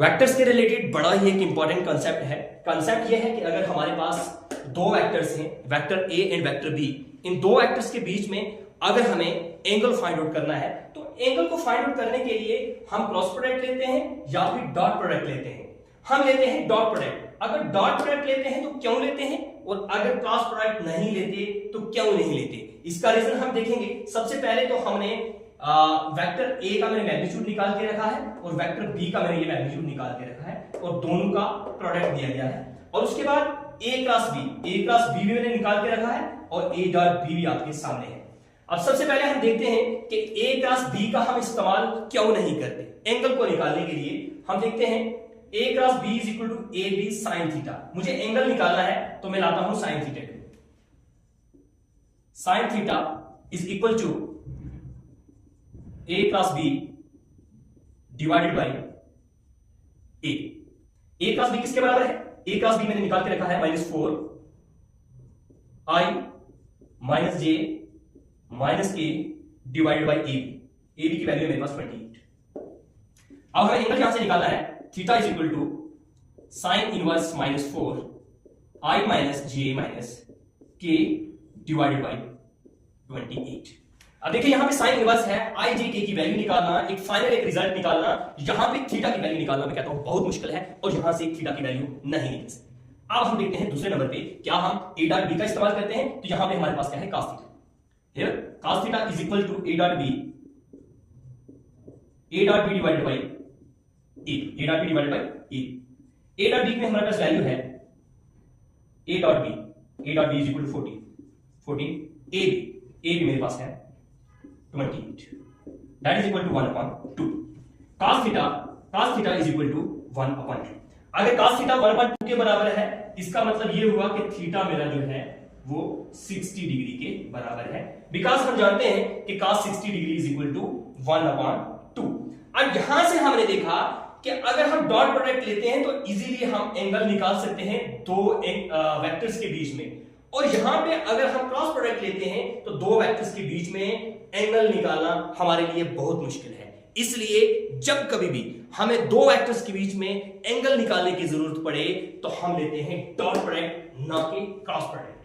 Vectors के related बड़ा ही एक इंपॉर्टेंट कंसेप्ट है। कंसेप्ट यह है कि अगर हमारे पास दो वेक्टर्स हैं, vector A and vector B, इन दो वेक्टर्स के बीच में अगर हमें एंगल फाइंड आउट करना है तो एंगल को फाइंड आउट करने के लिए हम क्रॉस प्रोडक्ट लेते हैं या फिर डॉट प्रोडक्ट लेते हैं। हम लेते हैं डॉट प्रोडक्ट। अगर डॉट प्रोडक्ट लेते हैं तो क्यों लेते हैं, और अगर क्रॉस प्रोडक्ट नहीं लेते तो क्यों नहीं लेते, इसका रीजन हम देखेंगे। सबसे पहले तो हमने वेक्टर ए का मैंने मैग्नीट्यूड निकाल के रखा है और वेक्टर बी का मैंने ये मैग्नीट्यूड निकाल के रखा है और दोनों का प्रोडक्ट दिया गया है। और उसके बाद ए क्रॉस बी भी मैंने निकाल के रखा है और ए डॉट बी भी आपके सामने है। अब सबसे पहले हम देखते हैं कि ए क्रॉस बी का हम इस्तेमाल क्यों नहीं करते। एंगल को निकालने के लिए हम देखते हैं A cross B is equal to A B sine theta. मुझे एंगल निकालना है तो मैं लाता हूं साइन थीटा को। Sine theta is equal to A cross B divided by A. A cross B किसके बराबर है? ए क्रॉस बी मैंने निकाल के रखा है -4 I minus J minus A divided by A B. A B की वैल्यू मेरे पास 28। अब हमें एंगल यहां से निकालना है। Theta is equal to sine inverse -4 I minus J minus K divided by 28। अब देखिए यहां पे साइन इनवर्स है, आई जे के की वैल्यू निकालना, एक फाइनल एक रिजल्ट निकालना, यहां पे थीटा की वैल्यू निकालना मैं कहता हूं बहुत मुश्किल है और यहां से थीटा की वैल्यू नहीं निकल सकती। अब हम देखते हैं दूसरे नंबर पे क्या हम ए डॉट बी का इस्तेमाल करते हैं। तो यहां पे हमारे पास क्या है, cos theta. Here cos theta is equal to A dot B divided by A. A dot B divided by A. A dot B में हमारे पास वैल्यू है A dot B is equal to 14 A B मेरे पास है 28 that is equal to 1/2। cos theta is equal to 1/2। अगर cos theta 1/2 के बराबर है, इसका मतलब ये हुआ कि थीटा मेरा जो है वो 60 डिग्री के बराबर है, बिकॉज हम जानते हैं कि cos 60 degree is equal to 1/2। अब यहां से हमने देखा कि अगर हम डॉट प्रोडक्ट लेते हैं तो इजीली हम एंगल निकाल सकते हैं दो वेक्टर्स के बीच में, और यहां पे अगर हम क्रॉस प्रोडक्ट लेते हैं तो दो वेक्टर्स के बीच में एंगल निकालना हमारे लिए बहुत मुश्किल है। इसलिए जब कभी भी हमें दो वेक्टर्स के बीच में एंगल निकालने की जरूरत पड़े तो हम लेते हैं डॉट प्रोडक्ट, ना कि क्रॉस प्रोडक्ट।